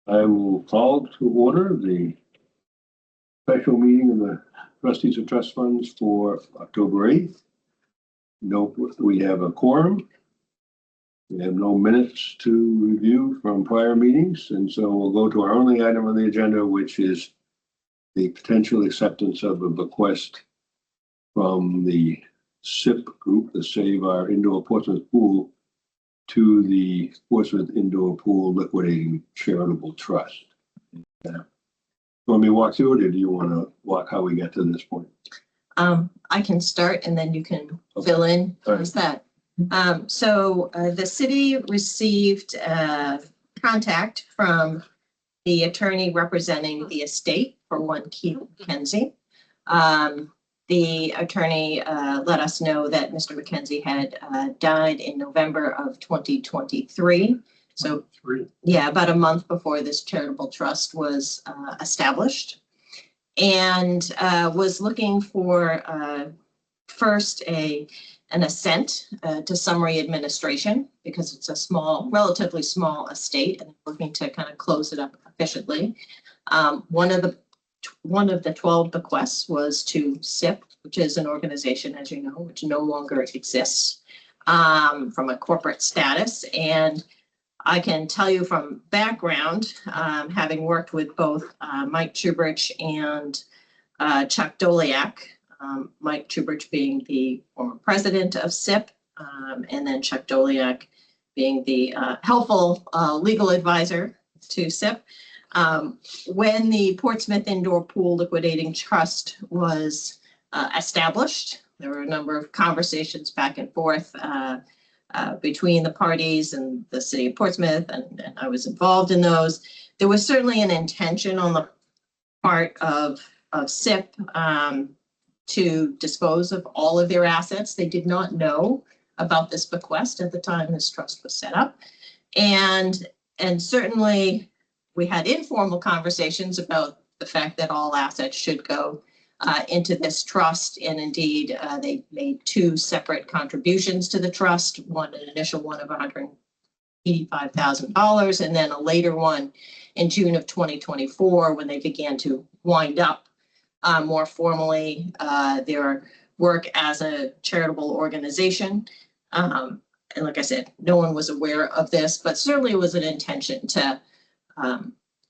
I will call to order the special meeting of the trustees of trust funds for October 8th. Note we have a quorum. We have no minutes to review from prior meetings, and so we'll go to our only item on the agenda, which is the potential acceptance of a bequest from the SIP group, the Save Our Indoor Portsmouth Pool, to the Portsmouth Indoor Pool Liquidating Charitable Trust. You want me to walk through it, or do you want to walk how we get to this point? I can start and then you can fill in. How's that? So the city received contact from the attorney representing the estate for one Keith McKenzie. The attorney let us know that Mr. McKenzie had died in November of 2023. So yeah, about a month before this charitable trust was established, and was looking for first an assent to summary administration, because it's a relatively small estate, and looking to kind of close it up efficiently. One of the 12 bequests was to SIP, which is an organization, as you know, which no longer exists from a corporate status. And I can tell you from background, having worked with both Mike Chubridge and Chuck Doliak, Mike Chubridge being the former president of SIP, and then Chuck Doliak being the helpful legal advisor to SIP. When the Portsmouth Indoor Pool Liquidating Trust was established, there were a number of conversations back and forth between the parties and the city of Portsmouth, and I was involved in those. There was certainly an intention on the part of SIP to dispose of all of their assets. They did not know about this bequest at the time this trust was set up. And certainly we had informal conversations about the fact that all assets should go into this trust. And indeed, they made two separate contributions to the trust, an initial one of $185,000, and then a later one in June of 2024, when they began to wind up more formally their work as a charitable organization. And like I said, no one was aware of this, but certainly it was an intention to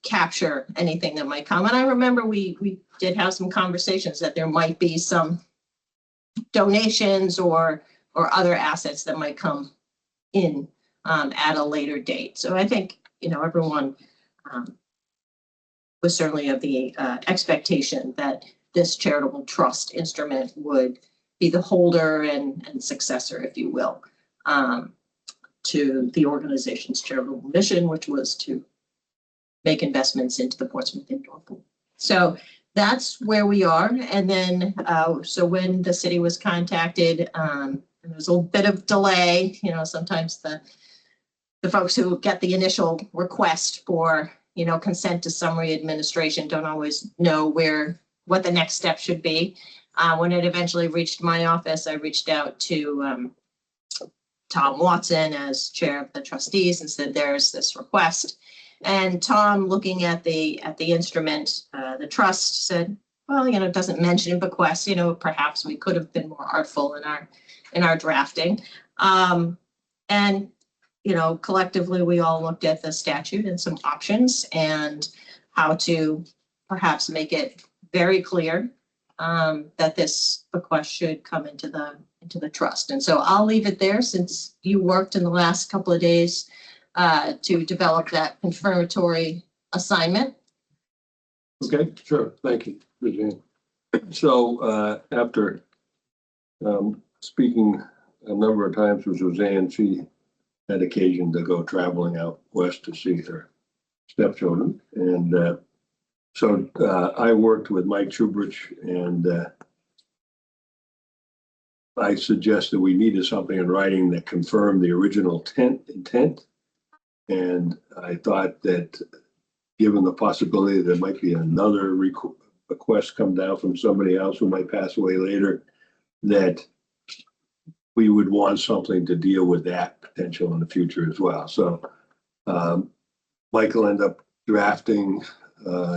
capture anything that might come. And I remember we did have some conversations that there might be some donations or other assets that might come in at a later date. So I think, everyone was certainly of the expectation that this charitable trust instrument would be the holder and successor, if you will, to the organization's charitable mission, which was to make investments into the Portsmouth Indoor Pool. So that's where we are. And then, so when the city was contacted, there was a little bit of delay. Sometimes the folks who get the initial request for, consent to summary administration don't always know what the next step should be. When it eventually reached my office, I reached out to Tom Watson as chair of the trustees and said, there's this request. And Tom, looking at the instrument, the trust, said, well, it doesn't mention bequest. Perhaps we could have been more artful in our drafting. And collectively, we all looked at the statute and some options and how to perhaps make it very clear that this bequest should come into the trust. And so I'll leave it there, since you worked in the last couple of days to develop that confirmatory assignment. Okay, sure. Thank you, Virginia. So after speaking a number of times with Suzanne, she had occasion to go traveling out west to see her stepchildren. And so I worked with Mike Chubridge, and I suggested we needed something in writing that confirmed the original intent. And I thought that, given the possibility that there might be another request come down from somebody else who might pass away later, that we would want something to deal with that potential in the future as well. So Michael ended up drafting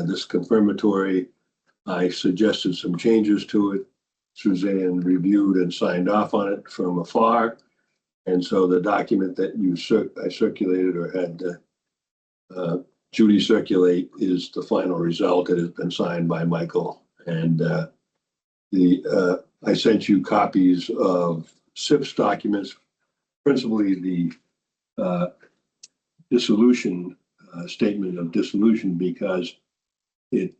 this confirmatory, I suggested some changes to it. Suzanne reviewed and signed off on it from afar. And so the document that I circulated or had Judy circulate is the final result. It has been signed by Michael. And I sent you copies of SIP's documents, principally the dissolution statement of dissolution, because it,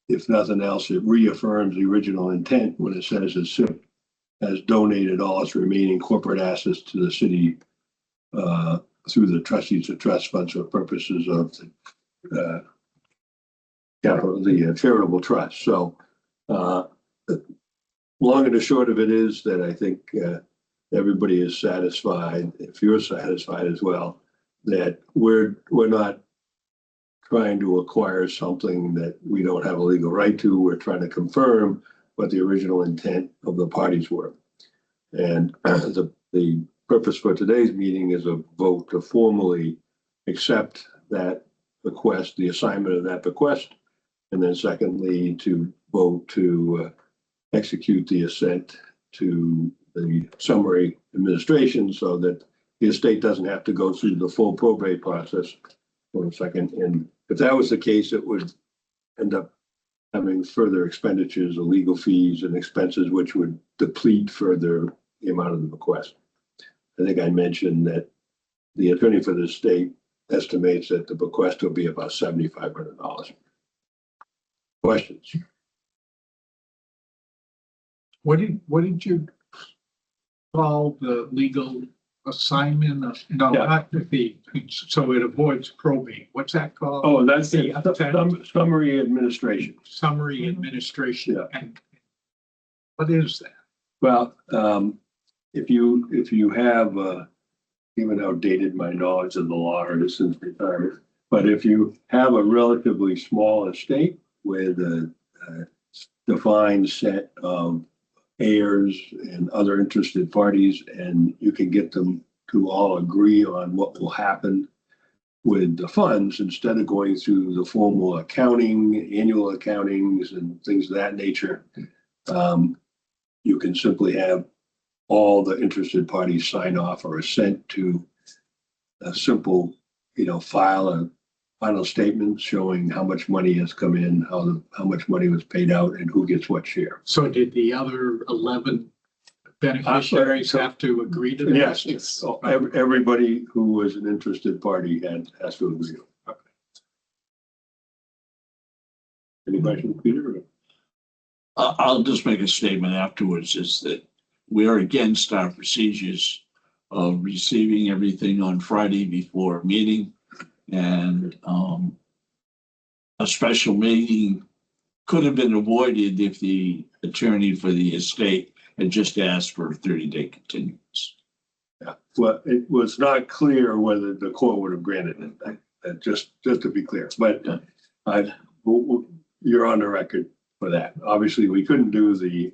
if nothing else, it reaffirms the original intent when it says that SIP has donated all its remaining corporate assets to the city through the trustees of trust funds for purposes of the charitable trust. So long and the short of it is that I think everybody is satisfied, if you're satisfied as well, that we're not trying to acquire something that we don't have a legal right to. We're trying to confirm what the original intent of the parties were. And the purpose for today's meeting is a vote to formally accept that bequest, the assignment of that bequest, and then secondly, to vote to execute the assent to the summary administration so that the estate doesn't have to go through the full probate process for a second. And if that was the case, it would end up having further expenditures of legal fees and expenses, which would deplete further the amount of the bequest. I think I mentioned that the attorney for the state estimates that the bequest will be about $7,500. Questions? What did you call the legal assignment? No, Yeah. not the, so it avoids probate. What's that called? Oh, that's the summary administration. Summary administration. Yeah. And what is that? Well, if you have, even outdated my knowledge of the law is since retired, but if you have a relatively small estate with a defined set of heirs and other interested parties, and you can get them to all agree on what will happen with the funds, instead of going through the formal accounting, annual accountings and things of that nature, you can simply have all the interested parties sign off or assent to a simple, file a final statement showing how much money has come in, how much money was paid out, and who gets what share. So did the other 11 beneficiaries have to agree to that? Yes. Yes. So everybody who was an interested party has to agree. Okay. Any questions, Peter? I'll just make a statement afterwards, is that we are against our procedures of receiving everything on Friday before a meeting. And a special meeting could have been avoided if the attorney for the estate had just asked for a 30-day continuance. Yeah, well, it was not clear whether the court would have granted it, just to be clear, but you're on the record for that. Obviously, we couldn't do the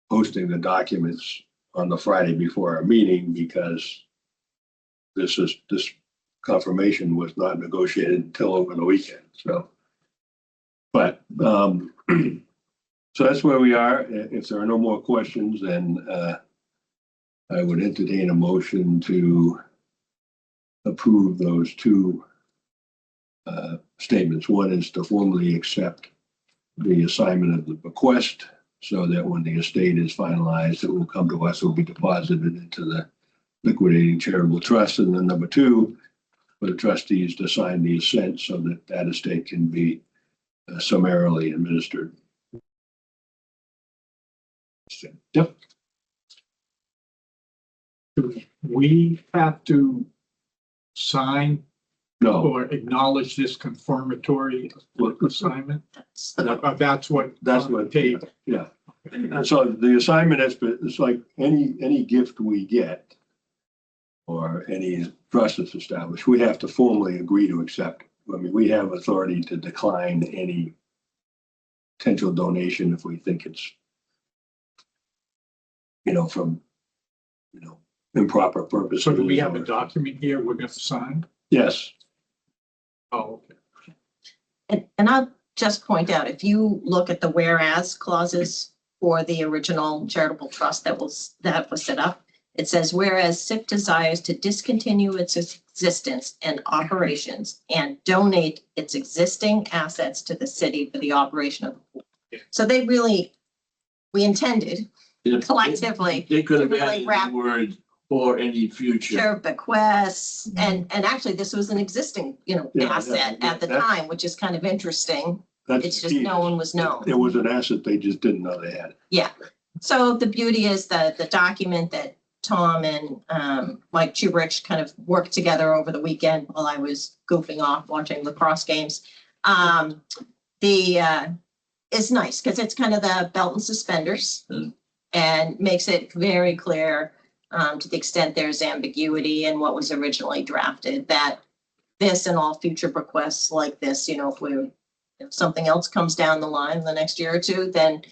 posting the documents on the Friday before our meeting because this confirmation was not negotiated until over the weekend. So, but so that's where we are. If there are no more questions, then I would entertain a motion to approve those two statements. One is to formally accept the assignment of the bequest so that when the estate is finalized, it will come to us, it will be deposited into the liquidating charitable trust. And then number two, for the trustees to sign the assent so that that estate can be summarily administered. Yep. Do we have to sign No. or acknowledge this confirmatory assignment? That's what. That's what, yeah. And so the assignment it's like any gift we get or any trust that's established, we have to formally agree to accept. I mean, we have authority to decline any potential donation if we think it's, from, improper purposes. So do we have a document here we're going to sign? Yes. Oh, okay. And I'll just point out, if you look at the whereas clauses for the original charitable trust that was set up, it says, whereas SIP desires to discontinue its existence and operations and donate its existing assets to the city for the operation of the pool. So they really, we intended collectively They could have to really added wrap- the word or any future. share bequests, and actually this was an existing, Yeah, asset at the that- time, which is kind of interesting. That's It's the just key. no one was known. It was an asset they just didn't know they had. So the beauty is that the document that Tom and Mike Chubrich kind of worked together over the weekend while I was goofing off watching lacrosse games. Is nice because it's kind of the belt and suspenders and makes it very clear to the extent there's ambiguity in what was originally drafted, that this and all future bequests like this, if something else comes down the line in the next year or two, then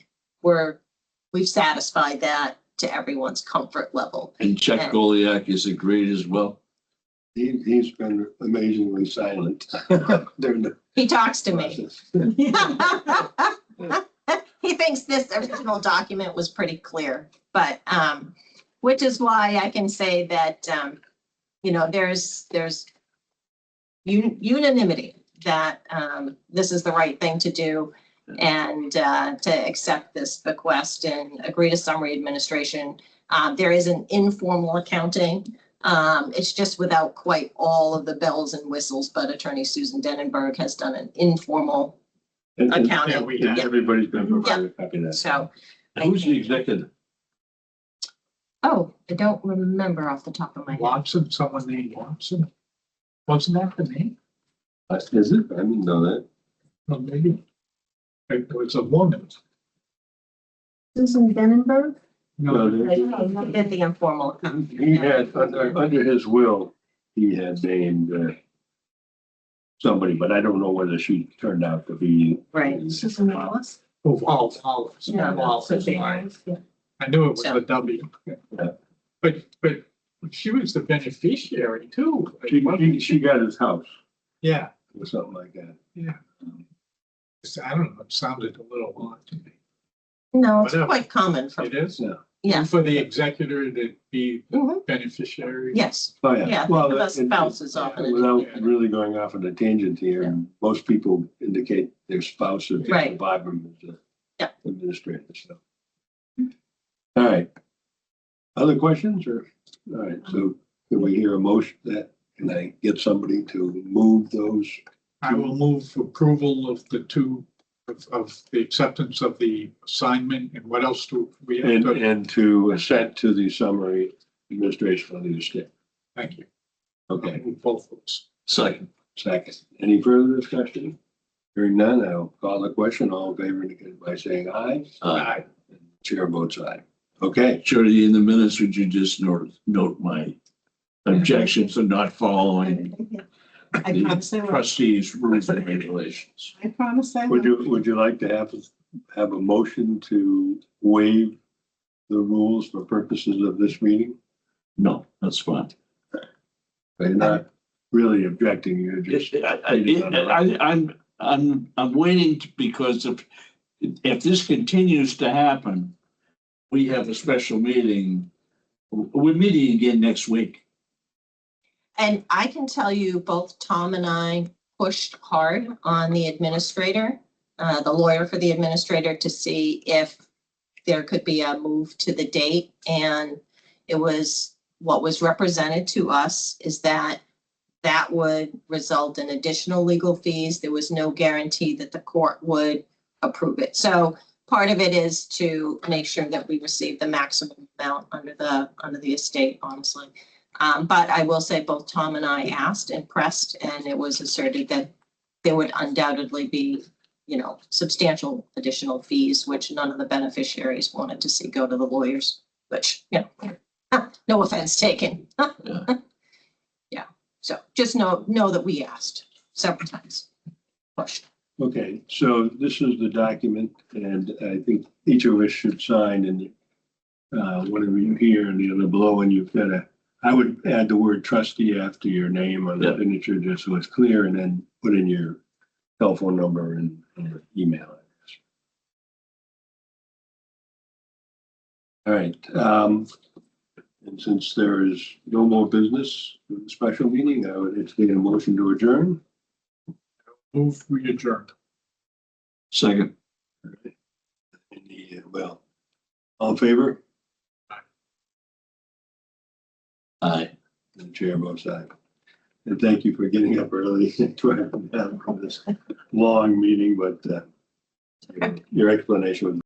we've satisfied that to everyone's comfort level. And Chuck Goliath is agreed as well. He's been amazingly silent during the He talks to me. process. He thinks this original document was pretty clear, but, which is why I can say that, there's unanimity that, this is the right thing to do and, to accept this bequest and agree to summary administration. There is an informal accounting. It's just without quite all of the bells and whistles, but Attorney Susan Denenberg has done an informal And- accounting. Yeah, we and have. everybody's been provided a copy of that. So, Who's the executive? I don't remember off the top of my head. Watson, someone named Watson. Wasn't that the name? Is it? I didn't know that. Or maybe it was a woman. Susan Denenberg? No, No, Did the informal. He had, under his will, he had named somebody, but I don't know whether she turned out to be. Right. Susan Wallace? oh, Wallace. Yeah. Wallace. Susan Wallace, yeah. I knew it was So- a W. Yeah. But she was the beneficiary too. She got his house Yeah, or something like that. I don't know, it sounded a little odd to me. No, it's Whatever. quite common for, It is? yeah. For the executor to be Mhm. beneficiary? Yes, Oh, yeah, Well, the and- spouses often. Without really going off on a tangent here, most people indicate their spouse or the Right. survivor as a Yeah. administrator, so. All right. Other questions or, all right, so can we hear a motion that, can I get somebody to move those? I will move approval of the two, of the acceptance of the assignment, and what else do we have And, to? and to assent to the summary administration of the estate. Thank you. Okay, I'll move both of us. Second. second. Any further discussion? Hearing none, I'll call the question. All in favor indicate by saying aye. Aye. Chair votes aye. Okay, Shirley, in the minutes, would you just note my objections to not following I the promise I will. trustees' rules and regulations? I promise I would will. you like to have a motion to waive the rules for purposes of this meeting? No, that's fine. You're not really objecting, you're just. I'm waiting because if this continues to happen, we have a special meeting. We're meeting again next week. And I can tell you, both Tom and I pushed hard on the administrator, the lawyer for the administrator, to see if there could be a move to the date. And it was, what was represented to us is that that would result in additional legal fees. There was no guarantee that the court would approve it. So part of it is to make sure that we receive the maximum amount under the estate, honestly. But I will say both Tom and I asked and pressed, and it was asserted that there would undoubtedly be, substantial additional fees, which none of the beneficiaries wanted to see go to the lawyers, which, no offense taken. Yeah. So just know that we asked several times. Pushed. Okay, so this is the document, and I think each of us should sign, and one of you here and the other below, and you've got a I would add the word trustee after your name on the Yeah. signature, just so it's clear, and then put in your telephone number and your email address. All right, and since there is no more business with the special meeting, I would entertain a motion to adjourn. Move, we adjourn. Second. Well, all in favor? Aye. The chair votes aye. And thank you for getting up early and trying to have this long meeting, but your explanation was